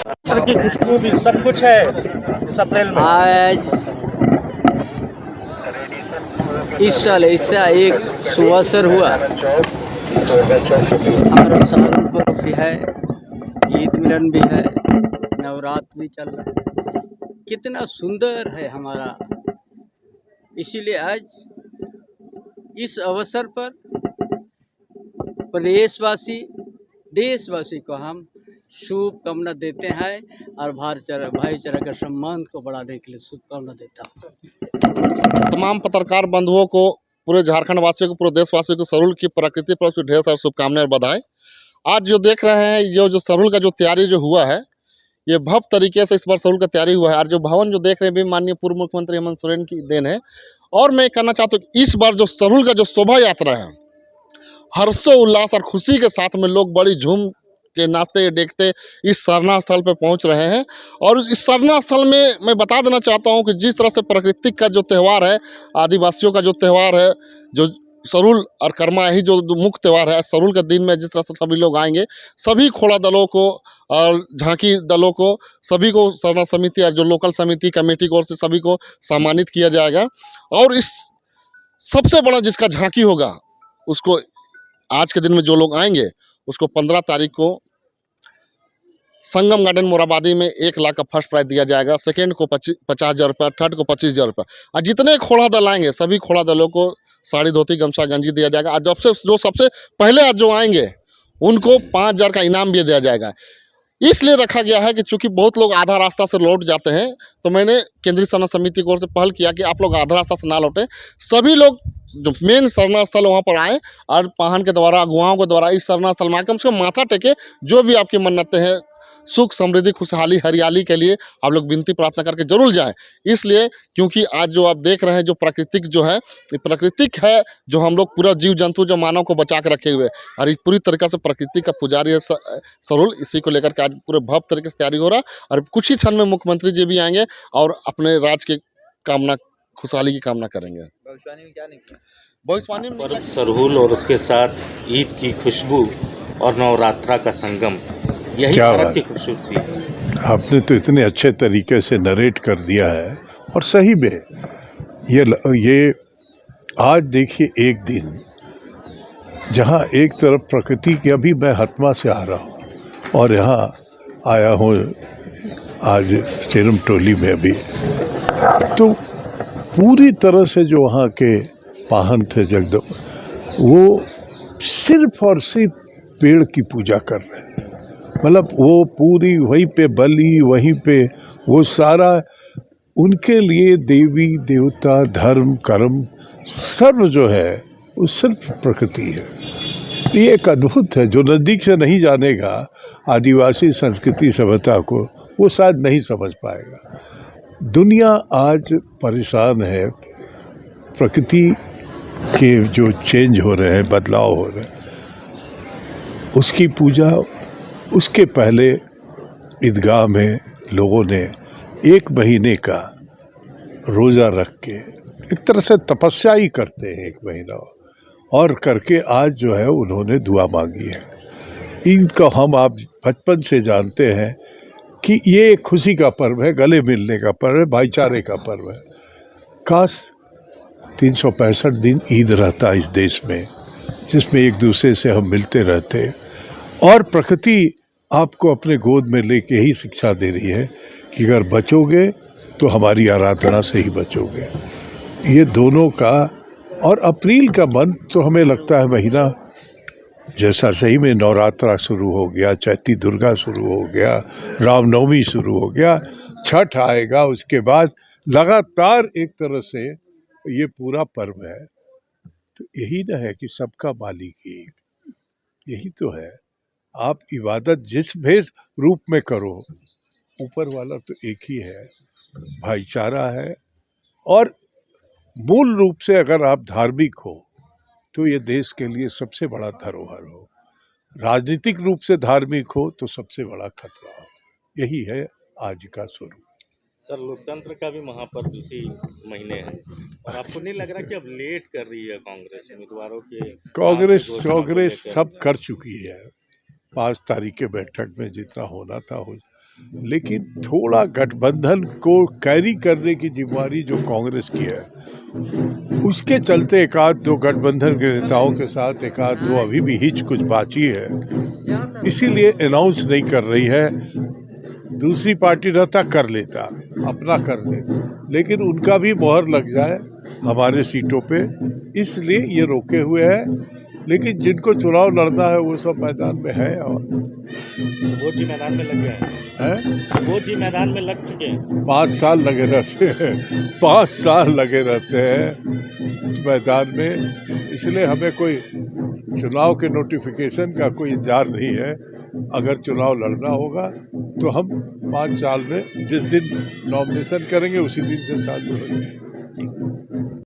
की खुशबू भी सब कुछ है इस अप्रैल में। आज इस साल ऐसा एक सुअवसर हुआ, हमारा साल पर्व भी है, ईद मिलन भी है, नवरात्र भी चल रहा है। कितना सुंदर है हमारा, इसीलिए आज इस अवसर पर प्रदेशवासी देशवासी को हम शुभकामना देते हैं और भाईचारा का सम्मान को बढ़ाने के लिए शुभकामना देता हूँ। तमाम पत्रकार बंधुओं को, पूरे झारखंड वासियों को, पूरे देशवासियों को सरूल की प्रकृति पर ढेर सारी शुभकामनाएं, बधाई। आज जो देख रहे हैं, जो सरूल का जो तैयारी जो हुआ है, ये भव्य तरीके से इस बार सरूल का तैयारी हुआ है। और जो भवन जो देख रहे हैं भी माननीय पूर्व मुख्यमंत्री हेमंत सोरेन की देन है। और मैं कहना चाहता हूँ इस बार जो सरूल का जो शोभा यात्रा है, हर्षोल्लास और खुशी के साथ में लोग बड़ी झूम के नाचते देखते इस सरना स्थल पर पहुंच रहे हैं। और इस सरना स्थल में मैं बता देना चाहता हूं कि जिस तरह से प्रकृति का जो त्यौहार है, आदिवासियों का जो त्यौहार है, जो सरूल और कर्मा ही जो मुख्य त्यौहार है, सरूल के दिन में जिस तरह से सभी लोग आएंगे, सभी खोड़ा दलों को और झांकी दलों को, सभी को सरना समिति और जो लोकल समिति कमेटी की ओर से सभी को सम्मानित किया जाएगा। और इस सबसे बड़ा जिसका झांकी होगा, उसको आज के दिन में जो लोग आएंगे उसको 15 तारीख को संगम गार्डन मोराबादी में 1 लाख का फर्स्ट प्राइज दिया जाएगा, सेकेंड को 50,000 रुपये, थर्ड को 25,000 रुपये। और जितने खोड़ा दल आएंगे सभी खोड़ा दलों को साड़ी धोती गमछा गंजी दिया जाएगा। और जो सबसे पहले आज जो आएंगे उनको 5,000 का इनाम भी दिया जाएगा। इसलिए रखा गया है कि चूंकि बहुत लोग आधा रास्ता से लौट जाते हैं, तो मैंने केंद्रीय सरना समिति की ओर से पहल किया कि आप लोग आधा रास्ता से ना लौटें, सभी लोग जो मेन सरना स्थल वहाँ पर आए और वाहन के द्वारा, अगुवाओं के द्वारा इस सरना स्थल में कम से कम माथा टेके, जो भी आपकी मन्नतें हैं, सुख समृद्धि खुशहाली हरियाली के लिए आप लोग विनती प्रार्थना करके जरूर जाएं। इसलिए क्योंकि आज जो आप देख रहे हैं जो प्राकृतिक जो है, ये प्राकृतिक है, जो हम लोग पूरा जीव जंतु जो मानव को बचा कर रखे हुए, और एक पूरी तरीके से प्रकृति का पुजारी है सरूल। इसी को लेकर के आज पूरे भव्य तरीके से तैयारी हो रहा है। और कुछ ही क्षण में मुख्यमंत्री जी भी आएंगे और अपने राज्य की कामना, खुशहाली की कामना करेंगे। भविष्यवाणी में क्या निकला? भविष्यवाणी में पर्व सरूल और उसके साथ ईद की खुशबू और नवरात्रा का संगम, यही भारत की खूबसूरती है। आपने तो इतने अच्छे तरीके से नरेट कर दिया है, और सही में ये आज देखिए एक दिन जहाँ एक तरफ प्रकृति की, अभी मैं हतमा से आ रहा हूँ और यहाँ आया हूँ आज सेरम टोली में अभी, तो पूरी तरह से जो वहाँ के वाहन थे जगदम, वो सिर्फ और सिर्फ पेड़ की पूजा कर रहे हैं। मतलब वो पूरी वहीं पे बलि, वहीं पे वो सारा उनके लिए देवी देवता धर्म कर्म सर्व जो है वो सिर्फ प्रकृति है। ये एक अद्भुत है, जो नज़दीक से नहीं जानेगा आदिवासी संस्कृति सभ्यता को, वो शायद नहीं समझ पाएगा। दुनिया आज परेशान है, प्रकृति के जो चेंज हो रहे हैं, बदलाव हो रहे हैं, उसकी पूजा। उसके पहले ईदगाह में लोगों ने 1 महीने का रोज़ा रख के एक तरह से तपस्या ही करते हैं 1 महीना, और करके आज जो है उन्होंने दुआ मांगी है। ईद का हम आप बचपन से जानते हैं कि ये खुशी का पर्व है, गले मिलने का पर्व है, भाईचारे का पर्व है। काश 365 दिन ईद रहता इस देश में, जिसमें एक दूसरे से हम मिलते रहते। और प्रकृति आपको अपने गोद में लेके ही शिक्षा दे रही है कि अगर बचोगे तो हमारी आराधना से ही बचोगे। ये दोनों का, और अप्रैल का मंथ तो हमें लगता है महीना, जैसा सही में नवरात्रा शुरू हो गया, चैती दुर्गा शुरू हो गया, रामनवमी शुरू हो गया, छठ आएगा, उसके बाद लगातार एक तरह से ये पूरा पर्व है। तो यही ना है कि सबका मालिक एक, यही तो है। आप इबादत जिस भी रूप में करो, ऊपर वाला तो एक ही है, भाईचारा है। और मूल रूप से अगर आप धार्मिक हो तो ये देश के लिए सबसे बड़ा धरोहर हो, राजनीतिक रूप से धार्मिक हो तो सबसे बड़ा खतरा हो। यही है आज का स्वरूप। सर, लोकतंत्र का भी महापर्व इसी महीने है, और आपको नहीं लग रहा कि अब लेट कर रही है कांग्रेस उम्मीदवारों के? कांग्रेस सब कर चुकी है। 5 तारीख के बैठक में जितना होना था हो, लेकिन थोड़ा गठबंधन को कैरी करने की जिम्मेदारी जो कांग्रेस की है, उसके चलते एक आध दो गठबंधन के नेताओं के साथ एक आध दो अभी भी हिच कुछ बाची है, इसीलिए अनाउंस नहीं कर रही है। दूसरी पार्टी रहता कर लेता, अपना कर लेता, लेकिन उनका भी मोहर लग जाए हमारे सीटों पे, इसलिए ये रोके हुए हैं। लेकिन जिनको चुनाव लड़ना है वो सब मैदान में है। और सुबोध जी मैदान में लग गए हैं, सुबोध जी मैदान में लग चुके हैं। 5 साल लगे रहते हैं, 5 साल लगे रहते हैं मैदान में, इसलिए हमें कोई चुनाव के नोटिफिकेशन का कोई इंतजार नहीं है। अगर चुनाव लड़ना होगा तो हम 5 साल में जिस दिन नॉमिनेशन करेंगे उसी दिन से चालू हो जाएगा।